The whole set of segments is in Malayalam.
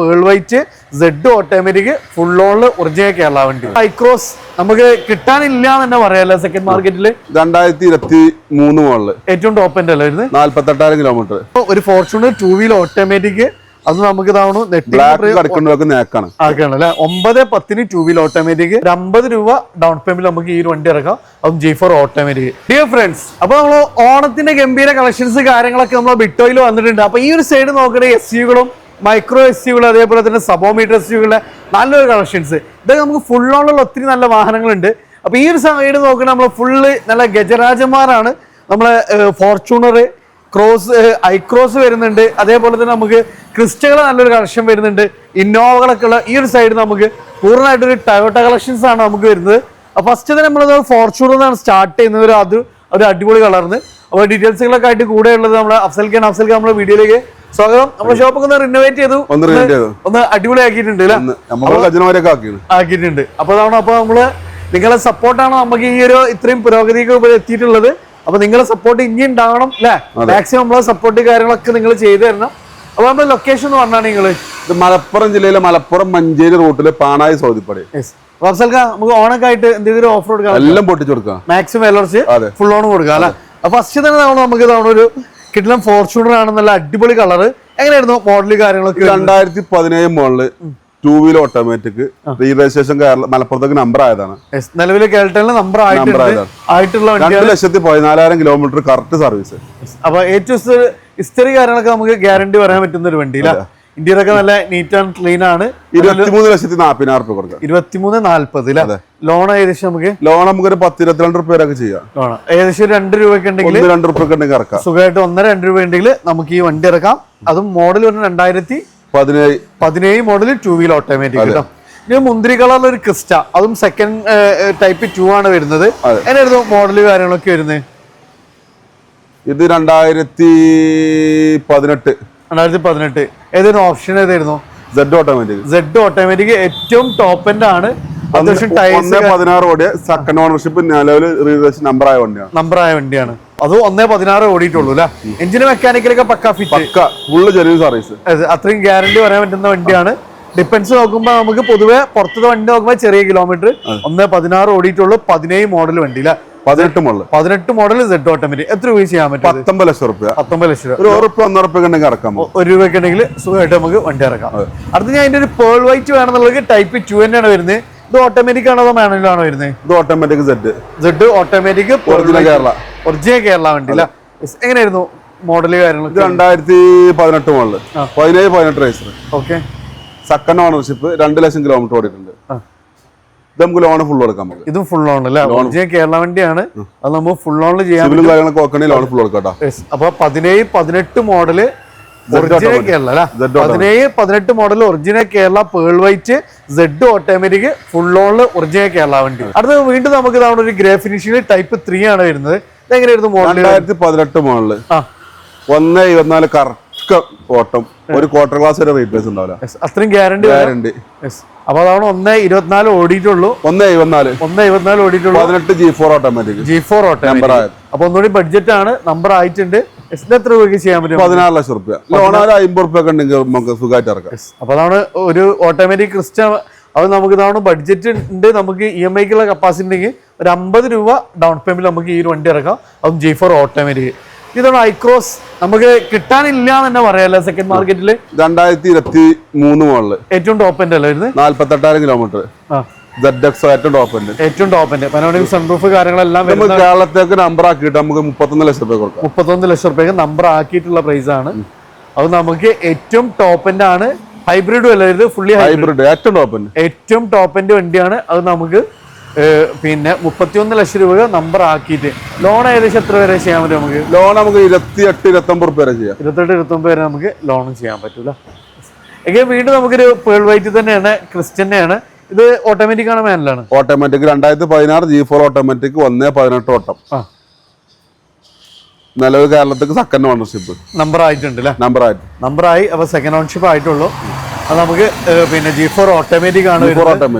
Pearl white Z automatic full ഓണില് ഒറിജിനൽ കേരള വണ്ടി. ഐക്രോസ് നമുക്ക് കിട്ടാനില്ല എന്ന് തന്നെ പറയാല്ലേ സെക്കൻഡ് മാർക്കറ്റില്. 2023 മോഡല് ഏറ്റവും ടോപ്പ് എൻഡ് അല്ലേ വരുന്നത്. 48,000 കിലോമീറ്റർ. ഒരു ഫോർച്യൂണർ 2 വീൽ ഓട്ടോമാറ്റിക്. അത് നമുക്ക് ഇതാവണു ആക്കാണ് അല്ലെ. 9-10 2 വീൽ ഓട്ടോമാറ്റിക്. 50 രൂപ ഡൗൺ പേയ്മെന്റ് നമുക്ക് ഈ ഒരു വണ്ടി ഇറക്കാം. അതും G4 ഓട്ടോമാറ്റിക്. ഡിയർ ഫ്രണ്ട്സ്, അപ്പൊ നമ്മൾ ഓണത്തിന്റെ ഗംഭീര കളക്ഷൻസ് കാര്യങ്ങളൊക്കെ നമ്മൾ ബിറ്റോയിൽ വന്നിട്ടുണ്ട്. അപ്പൊ ഈ ഒരു സൈഡ് നോക്കണേ എസ് യുകളും മൈക്രോ എസ് യുകൾ, അതേപോലെ തന്നെ സബോമീറ്റർ എസ് യുകളുടെ നല്ലൊരു കളക്ഷൻസ്. ഇതൊക്കെ നമുക്ക് ഫുൾ ഓണുള്ള ഒത്തിരി നല്ല വാഹനങ്ങളുണ്ട്. അപ്പൊ ഈ ഒരു സൈഡ് നോക്കണേ നമ്മൾ ഫുള്ള് നല്ല ഗജരാജന്മാരാണ്. നമ്മളെ ഫോർച്യൂണർ ക്രോസ്, ഐക്രോസ് വരുന്നുണ്ട്. അതേപോലെ തന്നെ നമുക്ക് ക്രിസ്റ്റകൾ നല്ലൊരു കളക്ഷൻ വരുന്നുണ്ട്. ഇന്നോവകളൊക്കെ ഉള്ള ഈ ഒരു സൈഡ് നമുക്ക് പൂർണ്ണമായിട്ടൊരു ടൊയോട്ട കളക്ഷൻസ് ആണ് നമുക്ക് വരുന്നത്. ഫസ്റ്റ് തന്നെ നമ്മൾ ഫോർച്യൂണർ എന്നാണ് സ്റ്റാർട്ട് ചെയ്യുന്നത്. ഒരു അടിപൊളി കളർന്ന്. അപ്പോൾ ഡീറ്റെയിൽസുകളൊക്കെ ആയിട്ട് കൂടെ ഉള്ളത് നമ്മുടെ അഫ്സൽഖാൻ നമ്മുടെ വീഡിയോയിലേക്ക് സ്വാഗതം. നമ്മുടെ ഷോപ്പൊക്കെ ഒന്ന് റിനോവേറ്റ് ചെയ്തു, ഒന്ന് അടിപൊളി ആക്കിയിട്ടുണ്ട് ആക്കിയിട്ടുണ്ട്. അപ്പൊ നമ്മള് നിങ്ങളെ സപ്പോർട്ടാണ് നമുക്ക് ഈ ഒരു ഇത്രയും പുരോഗതിക്ക് എത്തിയിട്ടുള്ളത്. അപ്പൊ നിങ്ങളെ സപ്പോർട്ട് ഇനി ഉണ്ടാവണം അല്ലെ. മാക്സിമം നമ്മളെ സപ്പോർട്ട് കാര്യങ്ങളൊക്കെ നിങ്ങൾ ചെയ്തു തരണം. അപ്പൊ നമ്മുടെ ലൊക്കേഷൻ എന്ന് പറഞ്ഞാൽ നിങ്ങള് മലപ്പുറം ജില്ലയിലെ മലപ്പുറം മഞ്ചേരി റൂട്ടില് പാണായി സൗദിപ്പടി. നമുക്ക് ഓണൊക്കെ ആയിട്ട് എന്തെങ്കിലും ഓഫർ കൊടുക്കാം, എല്ലാം പൊട്ടിച്ചു കൊടുക്കാം. മാക്സിമം എലർജി ഫുൾ ഓൺ കൊടുക്കാം അല്ലെ. അപ്പൊ ഫസ്റ്റ് തന്നെ നമുക്ക് ഒരു കിട്ടിലും ഫോർച്യൂണർ ആണ്. നല്ല അടിപൊളി കളറ്. എങ്ങനെയായിരുന്നു മോഡല് കാര്യങ്ങളൊക്കെ? 2017 മോഡല് 2 വീൽ ഓട്ടോമാറ്റിക്. രജിസ്ട്രേഷൻ മലപ്പുറത്തേക്ക് നമ്പർ ആയതാണ്. നിലവിലെ കേരളത്തിലെ നമ്പർ ആയിട്ടുള്ള 2,14,000 കിലോമീറ്റർ കറക്റ്റ് സർവീസ്. അപ്പൊ ഏറ്റവും ഹിസ്റ്ററി കാര്യങ്ങളൊക്കെ നമുക്ക് ഗ്യാരണ്ടി പറയാൻ പറ്റുന്ന ഒരു വണ്ടി. ഇന്ത്യയിലൊക്കെ നല്ല നീറ്റ് ആൻഡ് ക്ലീൻ ആണ്. 23,40,000 രൂപ കൊടുക്കാം. 23,40,000. ലോൺ ഏകദേശം നമുക്ക് ഒരു 10-22 രൂപയൊക്കെ ചെയ്യാം. ഏകദേശം 2 രൂപയ്ക്ക് ഉണ്ടെങ്കിൽ 2 രൂപയ്ക്ക് ഉണ്ടെങ്കിൽ ഇറക്കാം. സുഖമായിട്ട് 1-2 രൂപ ഉണ്ടെങ്കിൽ നമുക്ക് ഈ വണ്ടി ഇറക്കാം. അതും മോഡൽ വരുന്നത് 2017 മോഡൽ 2 വീൽ ഓട്ടോമാറ്റിക് കേട്ടോ. ഇത് മുന്തിരി കളറിൽ ഒരു ക്രിസ്റ്റ, അതും സെക്കൻഡ് ടൈപ്പ് 2 ആണ് വരുന്നത്. എങ്ങനെയായിരുന്നു മോഡല് കാര്യങ്ങളൊക്കെ വരുന്നത്? ഇത് 2018. ഏതായിരുന്നു ഓപ്ഷൻ? ഏതായിരുന്നു? Z automatic. ഏറ്റവും ടോപ്പ് എൻഡ് ആണ്. അത്യാവശ്യം 16 ഓടിയ സെക്കൻഡ് ഓണർഷിപ്പ് നിലവിൽ രജിസ്ട്രേഷൻ നമ്പർ ആയ വണ്ടിയാണ്. അത് 1.16 ഓടിയിട്ടുള്ളൂ അല്ലെ. എഞ്ചിന് മെക്കാനിക്കലൊക്കെ പക്ക ഫിറ്റ്, ഫുള്ള് ചെറിയ സർവീസ്. അത്രയും ഗ്യാരണ്ടി പറയാൻ പറ്റുന്ന വണ്ടിയാണ്. ഡിപ്പെൻസ് നോക്കുമ്പോ നമുക്ക് പൊതുവെ പുറത്തത്തെ വണ്ടി നോക്കുമ്പോ ചെറിയ കിലോമീറ്റർ. 1.16 ഓടിയിട്ടുള്ളൂ. 17 മോഡൽ വണ്ടി അല്ലെ. 18 മോഡൽ സെഡ് ഓട്ടോമാറ്റിക്. എത്ര രൂപ ചെയ്യാൻ പറ്റും? 19 ലക്ഷം രൂപ. 19 ലക്ഷം രൂപ. 1 രൂപ ഉണ്ടെങ്കിൽ ഇറക്കാം. 1 രൂപയ്ക്ക് ഉണ്ടെങ്കിൽ സുഖമായിട്ട് നമുക്ക് വണ്ടി ഇറക്കാം. അടുത്ത് ഞാൻ അതിന്റെ ഒരു പേൾ വൈറ്റ് വേണമെന്നുള്ളത് ടൈപ്പ് 2 തന്നെയാണ് വരുന്നത്. ഇത് ഓട്ടോമാറ്റിക് ആണോ അതോ മാനുവൽ ആണോ വരുന്നത്? ഇത് automatic Z automatic original Kerala വണ്ടി അല്ല. എങ്ങനെയായിരുന്നു മോഡല് കാര്യങ്ങൾ? 2018 model 17-18 register. Okay. Second ownership. 2 ലക്ഷം കിലോമീറ്റർ ഓടിയിട്ടുണ്ട്. ഇത് നമുക്ക് ലോൺ ഫുൾ കൊടുക്കാം. ഇതും ഫുൾ ഓൺ അല്ലേ? ഒറിജിനൽ കേരള വണ്ടിയാണ്. അത് നമുക്ക് ഫുൾ ഓൺ ചെയ്യാൻ ലോൺ ഫുൾ കൊടുക്കാം. അപ്പൊ 17-18 മോഡല് ഒറിജിനൽ കേരള അല്ലെ. 17-18 model original Kerala pearl white Z automatic full ഓണില് ഒറിജിനൽ കേരള വണ്ടി. അടുത്ത വീണ്ടും നമുക്ക് ഇതാണ് ഒരു ഗ്രേ ഫിനിഷിംഗ് ടൈപ്പ് 3 ആണ് വരുന്നത്. എങ്ങനെയായിരുന്നു മോഡൽ? 2018 മോഡല് 1.24 കറക്റ്റ് ഓട്ടം. ഒരു ക്വാർട്ടർ ക്ലാസ് വരെ റീപ്ലേസ് ഉണ്ടാവില്ല. അത്രയും ഗ്യാരണ്ടി. അപ്പൊ അതാണ് 1.24 ഓടിയിട്ടുള്ളൂ. 1.54 ഓടിയിട്ടുള്ളൂ. 18 G4 ഓട്ടോമാറ്റിക്. അപ്പൊ ഒന്നുകൂടി ബഡ്ജറ്റ് ആണ്. നമ്പർ ആയിട്ടുണ്ട്. എത്ര രൂപയ്ക്ക് ചെയ്യാൻ പറ്റും? 16 ലക്ഷം രൂപ. ലോൺ 50 രൂപ ഉണ്ടെങ്കിൽ നമുക്ക് സുഖമായിട്ട് ഇറക്കാം. അപ്പൊ അതാണ് ഒരു ഓട്ടോമാറ്റിക് ക്രിസ്റ്റ. അത് നമുക്ക് ഇതാണ് ബഡ്ജറ്റ് ഉണ്ട്. നമുക്ക് EMI-ക്കുള്ള കപ്പാസിറ്റി ഉണ്ടെങ്കിൽ ഒരു 50 രൂപ ഡൗൺ പേയ്മെന്റ് നമുക്ക് ഈ ഒരു വണ്ടി ഇറക്കാം. അതും G4 ഓട്ടോമാറ്റിക്. ഇതാണ് ഐക്രോസ്. നമുക്ക് കിട്ടാനില്ല എന്ന് തന്നെ പറയാല്ലേ സെക്കൻഡ് മാർക്കറ്റില്. 2023 മോഡല് ഏറ്റവും ടോപ്പ് എൻഡ് അല്ലേ വരുന്നത്. 48,000 കിലോമീറ്റർ. ഏറ്റവും ടോപ്പ് എൻഡ് പനോണിക് സൺറൂഫ് കാര്യങ്ങളെല്ലാം കേരളത്തേക്ക് നമ്പർ ആക്കിയിട്ട് നമുക്ക് 31 ലക്ഷം രൂപ കൊടുക്കാം. 31 ലക്ഷം രൂപയ്ക്ക് നമ്പർ ആക്കിയിട്ടുള്ള പ്രൈസ് ആണ്. അത് നമുക്ക് ഏറ്റവും ടോപ്പ് എൻഡ് ആണ്. ഹൈബ്രിഡും അല്ല, ഇത് ഫുള്ളി ഹൈബ്രിഡ്. ഏറ്റവും ടോപ്പ് എൻഡ് വണ്ടിയാണ്. അത് നമുക്ക് പിന്നെ 31 ലക്ഷം രൂപ നമ്പർ ആക്കിയിട്ട് ലോൺ ഏകദേശം എത്ര വരെ ചെയ്യാൻ പറ്റും? നമുക്ക് ലോൺ നമുക്ക് 28-29 രൂപ വരെ ചെയ്യാം. 28-29 വരെ നമുക്ക് ലോൺ ചെയ്യാൻ പറ്റൂല. എങ്കിൽ വീണ്ടും നമുക്കൊരു പേൾ വൈറ്റ് തന്നെയാണ്, ക്രിസ്റ്റ്യനാണ്. ഇത് ഓട്ടോമാറ്റിക് ആണ് മാനുവലാണ്? ഓട്ടോമാറ്റിക്. 2016 G4 automatic. 1.18 ഓട്ടം. നിലവിൽ കേരളത്തിലേക്ക് സെക്കൻഡ് ഓണർഷിപ്പ് നമ്പർ ആയിട്ടുണ്ട് അല്ലേ? നമ്പറായി. അപ്പൊ സെക്കൻഡ് ഓണർഷിപ്പ് ആയിട്ടുള്ളൂ. അത് നമുക്ക് പിന്നെ G4 ഓട്ടോമാറ്റിക് ആണ്.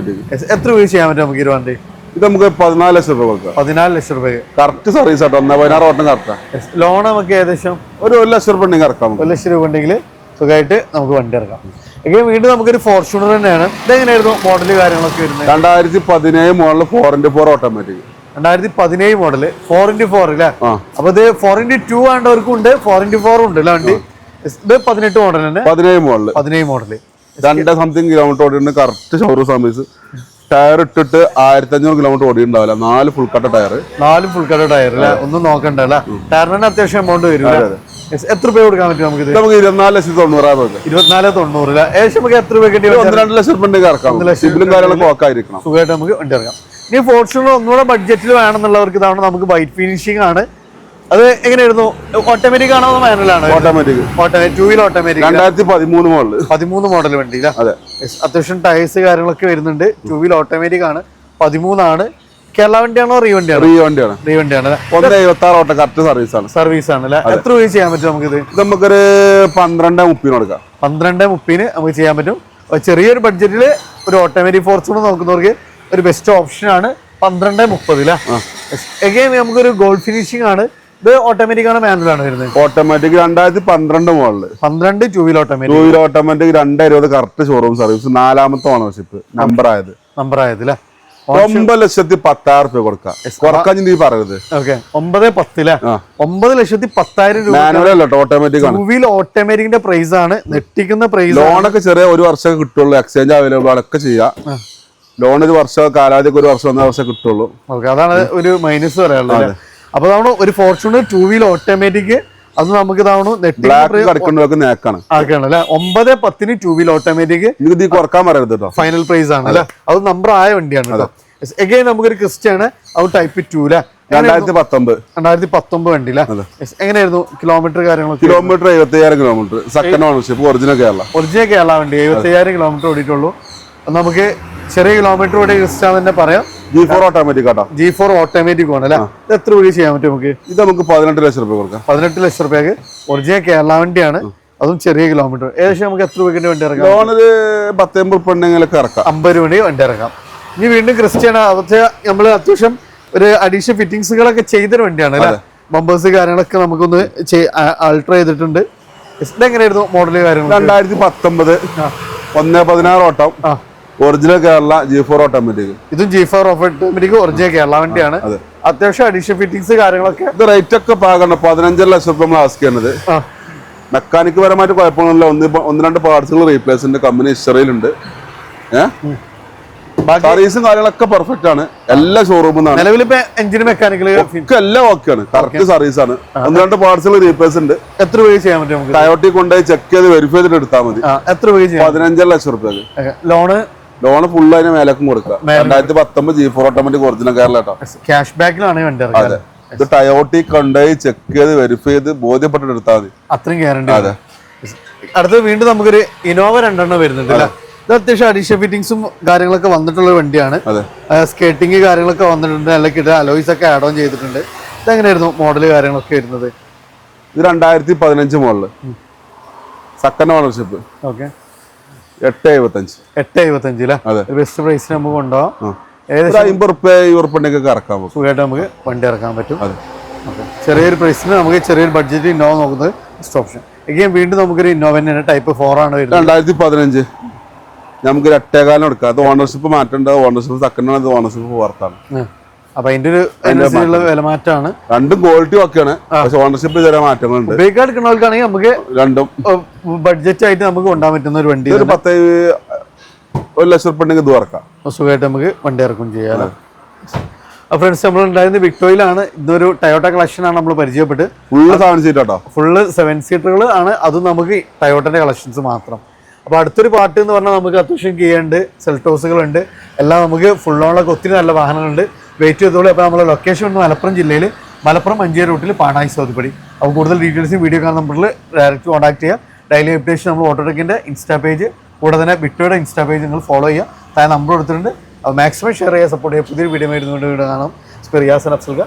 എത്ര രൂപ ചെയ്യാൻ പറ്റും നമുക്ക് ഈ വണ്ടി? ഇത് നമുക്ക് 14 ലക്ഷം രൂപ കൊടുക്കാം. 14 ലക്ഷം രൂപ കറക്റ്റ് സർവീസ് ആട്ടോ. 1.16 ഓട്ടം കറക്റ്റാ. ലോൺ നമുക്ക് ഏകദേശം ഒരു 1 ലക്ഷം രൂപ ഉണ്ടെങ്കിൽ ഇറക്കാം. 1 ലക്ഷം രൂപ ഉണ്ടെങ്കിൽ സുഖമായിട്ട് നമുക്ക് വണ്ടി ഇറക്കാം. എങ്ങനെ വീണ്ടും നമുക്കൊരു ഫോർച്യൂണർ തന്നെയാണ്. ഇതെങ്ങനെയായിരുന്നു മോഡല് കാര്യങ്ങളൊക്കെ വരുന്നത്? 2017 model 4x4 automatic. 2017 model 4x4 അല്ലേ? അപ്പൊ ഇത് 4x2 ആണ്ടവർക്കും ഉണ്ട്, 4x4 ഉണ്ട് അല്ലേ വണ്ടി? ഇത് 18 മോഡൽ തന്നെ. 17 മോഡല് 17 മോഡല് 2 സംതിങ് കിലോമീറ്റർ ഓടിയിട്ടുണ്ട്. Correct showroom service. ടയർ ഇട്ടിട്ട് 1500 കിലോമീറ്റർ ഓടിയിട്ടുണ്ടാവില്ല. 4 ഫുൾ കട്ട ടയർ. 4 ഫുൾ കട്ട ടയർ അല്ലേ? ഒന്നും നോക്കണ്ട അല്ലേ? ടയറിന് അത്യാവശ്യം എമൗണ്ട് വരും. എത്ര രൂപ കൊടുക്കാൻ പറ്റും നമുക്ക്? നമുക്ക് 24,90,000 രൂപ. 24,90 ഏകദേശം നമുക്ക് എത്ര രൂപ 1-2 ലക്ഷം രൂപ ഇറക്കാം. സിബിലും കാര്യങ്ങളൊക്കെ ഓക്കായിരിക്കണം. സുഖമായിട്ട് നമുക്ക് വണ്ടി ഇറക്കാം. ഇനി ഫോർച്യൂണർ ഒന്നുകൂടെ ബഡ്ജറ്റിൽ വേണമെന്നുള്ളവർക്ക് ഇതാണ് നമുക്ക് വൈറ്റ് ഫിനിഷിംഗ് ആണ്. അത് എങ്ങനെയായിരുന്നു? ഓട്ടോമാറ്റിക് ആണോ മാനുവലാണ്? Automatic. Two wheel automatic. 2013 model. 13 model വണ്ടി. അതെ. അത്യാവശ്യം ടയേഴ്സ് കാര്യങ്ങളൊക്കെ വരുന്നുണ്ട്. ടൂ വീൽ ഓട്ടോമാറ്റിക് ആണ്. 13 ആണ്. കേരള വണ്ടിയാണോ റീ വണ്ടിയാണോ? റീ വണ്ടിയാണ്. 176 ഓട്ടോ കറക്റ്റ് സർവീസ് ആണ്. സർവീസ് ആണ് അല്ലെ? എത്ര രൂപ ചെയ്യാൻ പറ്റും നമുക്ക് ഇത്? നമുക്കൊരു 12-30 കൊടുക്കാം. 12-30 നമുക്ക് ചെയ്യാൻ പറ്റും. ചെറിയൊരു ബഡ്ജറ്റിൽ ഒരു ഓട്ടോമാറ്റിക് ഫോർച്യൂണർ നോക്കുന്നവർക്ക് ഒരു ബെസ്റ്റ് ഓപ്ഷൻ ആണ് 12-30 അല്ലേ? നമുക്കൊരു ഗോൾഡ് ഫിനിഷിംഗ് ആണ്. ഇത് ഓട്ടോമാറ്റിക് ആണ് മാനുവൽ ആണ് വരുന്നത്? Automatic 2012 model. 12 two wheel automatic. 220 correct showroom service. 4ാമത്തെ ഓണർഷിപ്പ്. നമ്പർ ആയത് അല്ലേ? 9,10,000 രൂപ കൊടുക്കാം. കുറക്കാൻ നീ പറയരുത്. 9,10 അല്ലേ? 9,10,000 രൂപ മാനുവൽ അല്ല, ഓട്ടോമാറ്റിക് ആണ്. ടൂ വീൽ ഓട്ടോമാറ്റിക്കിന്റെ പ്രൈസ് ആണ്. നെട്ടിക്കുന്ന പ്രൈസ്. ലോണൊക്കെ ചെറിയ 1 വർഷം കിട്ടുള്ളൂ. എക്സ്ചേഞ്ച് അവൈലബിൾ ഒക്കെ ചെയ്യാം. ലോൺ 1 വർഷം, കാലാവധിക്ക് 1 വർഷം 1.5 വർഷം കിട്ടുള്ളൂ. അതാണ് ഒരു മൈനസ് പറയാനുള്ളത്. അപ്പൊ നമ്മൾ ഒരു ഫോർച്യൂണർ ടൂ വീൽ ഓട്ടോമാറ്റിക് അത് നമുക്ക് ആക്കാണ് 9,10 ടൂ വീൽ ഓട്ടോമാറ്റിക്. കുറക്കാൻ പറയരുത് കേട്ടോ. ഫൈനൽ പ്രൈസ് ആണ് അല്ലെ? അത് നമ്പർ ആയ വണ്ടിയാണ് കേട്ടോ. എഗൈൻ നമുക്കൊരു ക്രിസ്റ്റയാണ്. അത് ടൈപ്പ് 2 അല്ലെ? 2019 വണ്ടി അല്ലെ? എങ്ങനെയായിരുന്നു കിലോമീറ്റർ കാര്യങ്ങളൊക്കെ? Kilometre 75,000 kilometre. Second ownership. Original Kerala വണ്ടി. 75,000 കിലോമീറ്റർ ഓടിയിട്ടുള്ളൂ. നമുക്ക് ചെറിയ കിലോമീറ്റർ ഓടിയ ക്രിസ്റ്റ തന്നെ പറയാം. G4 ഓട്ടോമാറ്റിക് ആട്ടോ. G4 ഓട്ടോമാറ്റിക് ആണ് അല്ലെ? ഇത് എത്ര രൂപ ചെയ്യാൻ പറ്റും നമുക്ക്? ഇത് നമുക്ക് 18 ലക്ഷം രൂപ കൊടുക്കാം. 18 ലക്ഷം രൂപയ്ക്ക് ഒറിജിനൽ കേരള വണ്ടിയാണ്. അതും ചെറിയ കിലോമീറ്റർ. ഏകദേശം നമുക്ക് എത്ര രൂപയ്ക്ക് വണ്ടി ഇറക്കാം? ലോണൊരു 10-50 ഉറുപ്പിക ഇറക്കാം. 50 രൂപ വണ്ടി ഇറക്കാം. ഇനി വീണ്ടും ക്രിസ്റ്റ്യാണ്. അതൊക്കെ നമ്മൾ അത്യാവശ്യം ഒരു അഡീഷണൽ ഫിറ്റിംഗ്സുകളൊക്കെ ചെയ്തൊരു വണ്ടിയാണ് അല്ലെ? ബമ്പേഴ്സ് കാര്യങ്ങളൊക്കെ നമുക്കൊന്ന് ആൾട്ടർ ചെയ്തിട്ടുണ്ട്. ഇതെങ്ങനെയായിരുന്നു മോഡല് കാര്യങ്ങൾ? 2019 1.16 ഓട്ടം. Original Kerala G4 automatic. ഇതും G4 ഓട്ടോമാറ്റിക് ഒറിജിനൽ കേരള വണ്ടിയാണ്. അത്യാവശ്യം അഡീഷണൽ ഫിറ്റിംഗ്സ് കാര്യങ്ങളൊക്കെ. ഇത് റേറ്റ് ഒക്കെ പാകണം. 15 ലക്ഷം രൂപ നമ്മൾ ആസ്ക് ചെയ്യുന്നത്. മെക്കാനിക് പരമായിട്ട് കുഴപ്പമൊന്നുമില്ല. 1-2 പാർട്സുകൾ റീപ്ലേസ്മെന്റ് കമ്പനി ഹിസ്റ്ററിയിലുണ്ട്. സർവീസും കാര്യങ്ങളൊക്കെ പെർഫെക്റ്റ് ആണ്. എല്ലാ ഷോറൂമിൽ എഞ്ചിൻ മെക്കാനിക്കൽ ഒക്കെ എല്ലാം ഓക്കെയാണ്. കറക്റ്റ് സർവീസ് ആണ്. 1-2 പാർട്സുകൾ റീപ്ലേസ് ഉണ്ട്. എത്ര രൂപ ചെയ്യാൻ പറ്റും? ടയോട്ടി കൊണ്ടുപോയി ചെക്ക് ചെയ്ത് വെരിഫൈ ചെയ്തിട്ട് എടുത്താൽ മതി. എത്ര രൂപ? 15 ലക്ഷം രൂപ. ലോണ് ഫുള്ള് അതിന് മേലക്കും കൊടുക്കാം. 2019 G4 ഓട്ടോമാറ്റിക് ഒറിജിനൽ കേരള കേട്ടോ. ക്യാഷ് ബാക്കിലാണ് വണ്ടി. അതെ. ഇത് ടയോട്ടി കൊണ്ടുപോയി ചെക്ക് ചെയ്ത് വെരിഫൈ ചെയ്ത് ബോധ്യപ്പെട്ടിട്ട് എടുത്താൽ മതി. അത്രയും ഗ്യാരണ്ടി. അതെ. അടുത്ത് വീണ്ടും നമുക്കൊരു ഇനോവ 2 വരുന്നുണ്ട് അല്ലേ? ഇത് അത്യാവശ്യം അഡീഷണൽ ഫിറ്റിംഗ്സും കാര്യങ്ങളൊക്കെ വന്നിട്ടുള്ള വണ്ടിയാണ്. സ്കേറ്റിംഗ് കാര്യങ്ങളൊക്കെ വന്നിട്ടുണ്ട്. നല്ല കിട്ട അലോയ്സ് ഒക്കെ ആഡ് ഓൺ ചെയ്തിട്ടുണ്ട്. ഇതെങ്ങനെയായിരുന്നു മോഡല് കാര്യങ്ങളൊക്കെ വരുന്നത്? ഇത് 2015 model. Second ownership. Okay. 8.75 best പ്രൈസിന് നമുക്ക് കൊണ്ടുപോകാം. 50 ഉറുപ്പിക ഇറക്കാൻ പറ്റും. സുഖമായിട്ട് നമുക്ക് വണ്ടി ഇറക്കാൻ പറ്റും. ചെറിയൊരു പ്രൈസിന് നമുക്ക് ചെറിയൊരു ബഡ്ജറ്റ് ഇന്നോവ നോക്കുന്നത് ബെസ്റ്റ് ഓപ്ഷൻ. എങ്കിലും വീണ്ടും നമുക്കൊരു ഇന്നോവ തന്നെ ടൈപ്പ് 4 ആണ് വരുന്നത്. 2015 നമുക്ക് 8.25 എടുക്കാം. അത് ഓണർഷിപ്പ് മാറ്റേണ്ട. ഓണർഷിപ്പ് സെക്കൻഡ് ആണ്. ഓണർഷിപ്പ് പുറത്താണ്. അപ്പൊ അതിന്റെ ഒരു വില മാറ്റമാണ്. രണ്ടും ക്വാളിറ്റി ഒക്കെയാണ്. പക്ഷെ ഓണർഷിപ്പ് ചെറിയ മാറ്റങ്ങളുണ്ട്. ഉപയോഗിക്കാൻ എടുക്കുന്നവർക്കാണെങ്കിൽ നമുക്ക് രണ്ടും ബഡ്ജറ്റ് ആയിട്ട് നമുക്ക് കൊണ്ടുപോകാൻ പറ്റുന്ന ഒരു വണ്ടി. 1 ലക്ഷം ഉറുപ്പിക ഇത് ഇറക്കാം. സുഖമായിട്ട് നമുക്ക് വണ്ടി ഇറക്കും ചെയ്യാം. ഫ്രണ്ട്സ്, നമ്മൾ ഉണ്ടായിരുന്നത് വിക്ടോയിലാണ്. ഇതൊരു ടയോട്ട കളക്ഷൻ ആണ് നമ്മൾ പരിചയപ്പെട്ട്. ഫുള്ള് 7 സീറ്റാട്ടോ. ഫുള്ള് 7 സീറ്ററുകൾ ആണ്. അതും നമുക്ക് ടയോട്ടന്റെ കളക്ഷൻസ് മാത്രം. അപ്പോൾ അടുത്തൊരു പാർട്ട് എന്ന് പറഞ്ഞാൽ നമുക്ക് അത്യാവശ്യം കീയുണ്ട്, സെൽട്ടോസുകളുണ്ട്, എല്ലാം നമുക്ക് ഫുൾ ഓണൊക്കെ ഒത്തിരി നല്ല വാഹനങ്ങളുണ്ട്. വെയിറ്റ് ചെയ്തോളൂ. അപ്പോൾ നമ്മുടെ ലൊക്കേഷൻ വന്ന് മലപ്പുറം ജില്ലയിൽ മലപ്പുറം മഞ്ചേരി റൂട്ടിൽ പാണായി സൗദിപ്പടി. അപ്പോൾ കൂടുതൽ ഡീറ്റെയിൽസും വീഡിയോ കാണുന്ന നമ്പറിൽ ഡയറക്റ്റ് കോൺടാക്ട് ചെയ്യുക. ഡെയിലി അപ്ഡേഷൻ നമ്മൾ ഓട്ടോടെക്കിൻ്റെ ഇൻസ്റ്റാ പേജ്, കൂടെ തന്നെ വിക്ടോയുടെ ഇൻസ്റ്റാ പേജ് നിങ്ങൾ ഫോളോ ചെയ്യുക. താഴെ നമ്പർ കൊടുത്തിട്ടുണ്ട്. അപ്പോൾ മാക്സിമം ഷെയർ ചെയ്യുക, സപ്പോർട്ട് ചെയ്യുക. പുതിയൊരു വീഡിയോ വരുന്നുകൊണ്ട് കാണാം. റിയാസ് അഫ്സൽക.